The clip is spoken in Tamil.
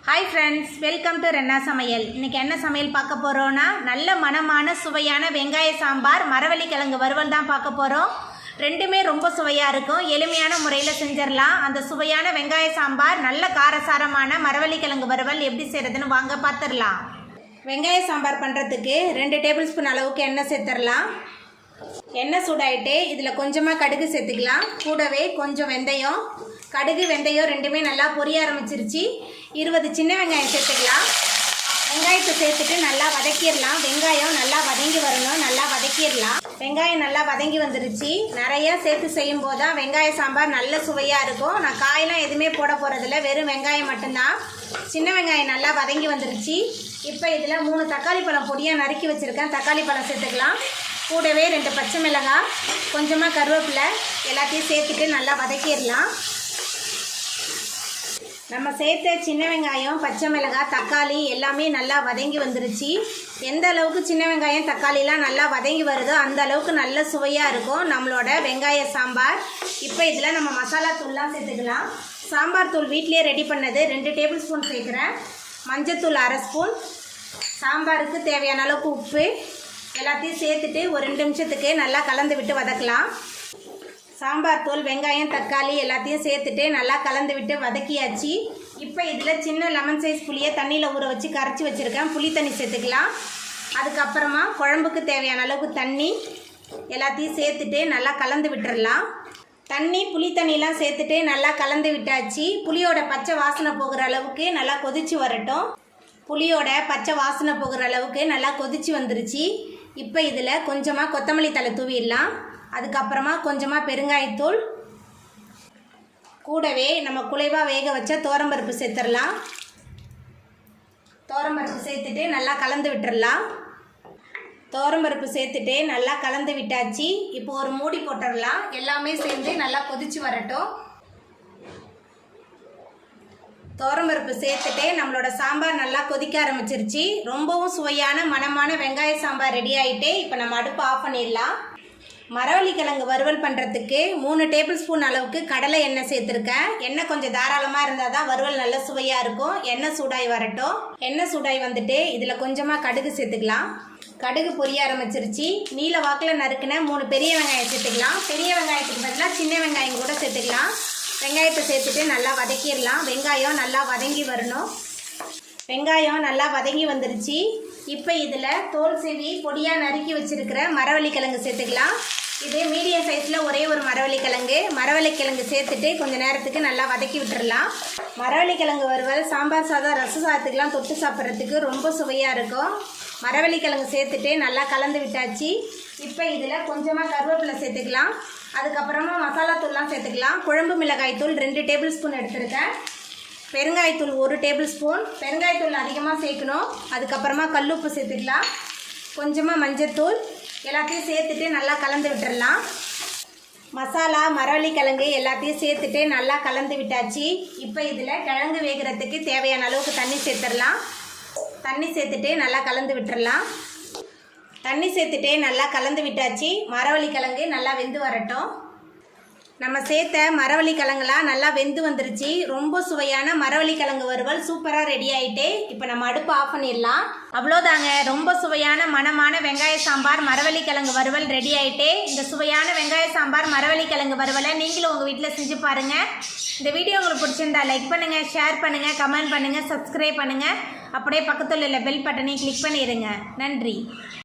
हाई फ्रेंड्स वेलकम टू रेन्ना समयल इनके என்ன சமையல் பார்க்க போறோம்னா நல்ல மனமான சுவையான வெங்காய சாம்பார் மரவள்ளி கிழங்கு வறுவல் தான் பார்க்க போறோம் ரெண்டுமே ரொம்ப சுவையா இருக்கும் எளிமையான முறையில் செஞ்சிரலாம் அந்த சுவையான வெங்காய சாம்பார் நல்ல காரசாரமான மரவள்ளி கிழங்கு வறுவல் எப்படி செய்யறதுன்னு வாங்க பார்த்துடலாம் வெங்காய சாம்பார் பண்றதுக்கு 2 டேபிள் ஸ்பூன் அளவுக்கு எண்ணெய் சேர்த்துறலாம் எண்ணெய் சூடாயிட்டு இதில் கொஞ்சமாக கடுகு சேர்த்துக்கலாம் கூடவே கொஞ்சம் வெந்தயம் கடுகு வெந்தயம் ரெண்டுமே நல்லா பொரிய ஆரம்பிச்சிருச்சு 20 சின்ன வெங்காயம் சேர்த்துக்கலாம் வெங்காயத்தை சேர்த்துட்டு நல்லா வதக்கிடலாம் வெங்காயம் நல்லா வதங்கி வரணும் நல்லா வதக்கிடலாம் வெங்காயம் நல்லா வதங்கி வந்துருச்சு நிறையா சேர்த்து செய்யும் போது தான் வெங்காய சாம்பார் நல்ல சுவையாக இருக்கும் நான் காயெல்லாம் எதுவுமே போட போகிறதில்ல வெறும் வெங்காயம் மட்டும்தான் சின்ன வெங்காயம் நல்லா வதங்கி வந்துருச்சு இப்போ இதில் 3 தக்காளி பழம் பொடியாக நறுக்கி வச்சுருக்கேன் தக்காளி பழம் சேர்த்துக்கலாம் கூடவே 2 பச்சை மிளகாய் கொஞ்சமாக கருவேப்பிலை எல்லாத்தையும் சேர்த்துட்டு நல்லா வதக்கிடலாம் நம்ம சேர்த்த சின்ன வெங்காயம் பச்சை மிளகாய் தக்காளி எல்லாமே நல்லா வதங்கி வந்துருச்சு எந்த அளவுக்கு சின்ன வெங்காயம் தக்காளிலாம் நல்லா வதங்கி வருதோ அந்த அளவுக்கு நல்ல சுவையாக இருக்கும் நம்மளோட வெங்காய சாம்பார் இப்போ இதில் நம்ம மசாலா தூள்லாம் சேர்த்துக்கலாம் சாம்பார் தூள் வீட்டிலே ரெடி பண்ணது 2 டேபிள் ஸ்பூன் சேர்க்குறேன் மஞ்சத்தூள் 1/2 ஸ்பூன் சாம்பாருக்கு தேவையான அளவுக்கு உப்பு எல்லாத்தையும் சேர்த்துட்டு ஒரு 2 நிமிஷத்துக்கு நல்லா கலந்து விட்டு வதக்கலாம் சாம்பார் தூள் வெங்காயம் தக்காளி எல்லாத்தையும் சேர்த்துட்டு நல்லா கலந்து விட்டு வதக்கியாச்சு இப்போ இதில் சின்ன லெமன் சைஸ் புளியை தண்ணியில் ஊற வச்சு கரைச்சி வச்சுருக்கேன் புளி தண்ணி சேர்த்துக்கலாம் அதுக்கப்புறமா குழம்புக்கு தேவையான அளவுக்கு தண்ணி எல்லாத்தையும் சேர்த்துட்டு நல்லா கலந்து விட்டுடலாம் தண்ணி புளி தண்ணிலாம் சேர்த்துட்டு நல்லா கலந்து விட்டாச்சு புளியோட பச்சை வாசனை போகிற அளவுக்கு நல்லா கொதிச்சு வரட்டும் புளியோட பச்சை வாசனை போகிற அளவுக்கு நல்லா கொதிச்சு வந்துருச்சு இப்போ இதில் கொஞ்சமாக கொத்தமல்லி தழை தூவிடலாம் அதுக்கப்புறமா கொஞ்சமாக பெருங்காயத்தூள் கூடவே நம்ம குழைவாக வேக வச்ச துவரம்பருப்பு சேர்த்துடலாம் துவரம்பருப்பு சேர்த்துட்டு நல்லா கலந்து விட்டுடலாம் துவரம்பருப்பு சேர்த்துட்டு நல்லா கலந்து விட்டாச்சு இப்போ ஒரு மூடி போட்டுடலாம் எல்லாமே சேர்ந்து நல்லா கொதிச்சு வரட்டும் துவரம்பருப்பு சேர்த்துட்டு நம்மளோட சாம்பார் நல்லா கொதிக்க ஆரம்பிச்சிருச்சு ரொம்பவும் சுவையான மணமான வெங்காய சாம்பார் ரெடி ஆகிட்டு இப்போ நம்ம அடுப்பு ஆஃப் பண்ணிடலாம் மரவள்ளி கிழங்கு வறுவல் பண்ணுறதுக்கு 3 டேபிள் ஸ்பூன் அளவுக்கு கடலை எண்ணெய் சேர்த்துருக்கேன் எண்ணெய் கொஞ்சம் தாராளமாக இருந்தால் தான் வறுவல் நல்ல சுவையாக இருக்கும் எண்ணெய் சூடாகி வரட்டும் எண்ணெய் சூடாகி வந்துட்டு இதில் கொஞ்சமாக கடுகு சேர்த்துக்கலாம் கடுகு பொரிய ஆரம்பிச்சிருச்சு நீல வாக்கில் நறுக்குன 3 பெரிய வெங்காயம் சேர்த்துக்கலாம் பெரிய வெங்காயத்துக்கு பதிலாக சின்ன வெங்காயம் கூட சேர்த்துக்கலாம் வெங்காயத்தை சேர்த்துட்டு நல்லா வதக்கிடலாம் வெங்காயம் நல்லா வதங்கி வரணும் வெங்காயம் நல்லா வதங்கி வந்துருச்சு இப்போ இதில் தோல் சீவி பொடியாக நறுக்கி வச்சுருக்கிற மரவள்ளி கிழங்கு சேர்த்துக்கலாம் இது மீடியம் சைஸில் ஒரே ஒரு மரவள்ளி கிழங்கு சேர்த்துட்டு கொஞ்சம் நேரத்துக்கு நல்லா வதக்கி விட்டுடலாம் மரவள்ளி கிழங்கு வறுவல் சாம்பார் சாதம் ரச சாதத்துக்கெலாம் தொட்டு சாப்பிட்றதுக்கு ரொம்ப சுவையாக இருக்கும் மரவள்ளி கிழங்கு சேர்த்துட்டு நல்லா கலந்து விட்டாச்சு இப்போ இதில் கொஞ்சமாக கருவேப்பிலை சேர்த்துக்கலாம் அதுக்கப்புறமா மசாலா தூள்லாம் சேர்த்துக்கலாம் குழம்பு மிளகாய் தூள் 2 டேபிள் ஸ்பூன் எடுத்துருக்கேன் பெருங்காயத்தூள் 1 டேபிள் ஸ்பூன் பெருங்காயத்தூள் அதிகமாக சேர்க்கணும் அதுக்கப்புறமா கல்லுப்பு சேர்த்துக்கலாம் கொஞ்சமாக மஞ்சத்தூள் எல்லாத்தையும் சேர்த்துட்டு நல்லா கலந்து விட்டுடலாம் மசாலா மரவள்ளி கிழங்கு எல்லாத்தையும் சேர்த்துட்டு நல்லா கலந்து விட்டாச்சு இப்போ இதில் கிழங்கு வேகிறதுக்கு தேவையான அளவுக்கு தண்ணி சேர்த்துடலாம் தண்ணி சேர்த்துட்டு நல்லா கலந்து விட்டுடலாம் தண்ணி சேர்த்துட்டு நல்லா கலந்து விட்டாச்சு மரவள்ளி கிழங்கு நல்லா வெந்து வரட்டும் நம்ம சேர்த்த மரவள்ளி கிழங்குலாம் நல்லா வெந்து வந்துருச்சு ரொம்ப சுவையான மரவள்ளி கிழங்கு வறுவல் சூப்பராக ரெடி ஆகிட்டு இப்போ நம்ம அடுப்பு ஆஃப் பண்ணிடலாம் அவ்வளோதாங்க ரொம்ப சுவையான மணமான வெங்காய சாம்பார் மரவள்ளி கிழங்கு வறுவல் ரெடி ஆகிட்டு இந்த சுவையான வெங்காய சாம்பார் மரவள்ளி கிழங்கு வறுவலை நீங்களும் உங்கள் வீட்டில் செஞ்சு பாருங்கள் இந்த வீடியோ உங்களுக்கு பிடிச்சிருந்தா லைக் பண்ணுங்கள் ஷேர் பண்ணுங்கள் கமெண்ட் பண்ணுங்கள் சப்ஸ்கிரைப் பண்ணுங்கள் அப்படியே பக்கத்தில் உள்ள பெல் பட்டனையும் கிளிக் பண்ணிடுங்க நன்றி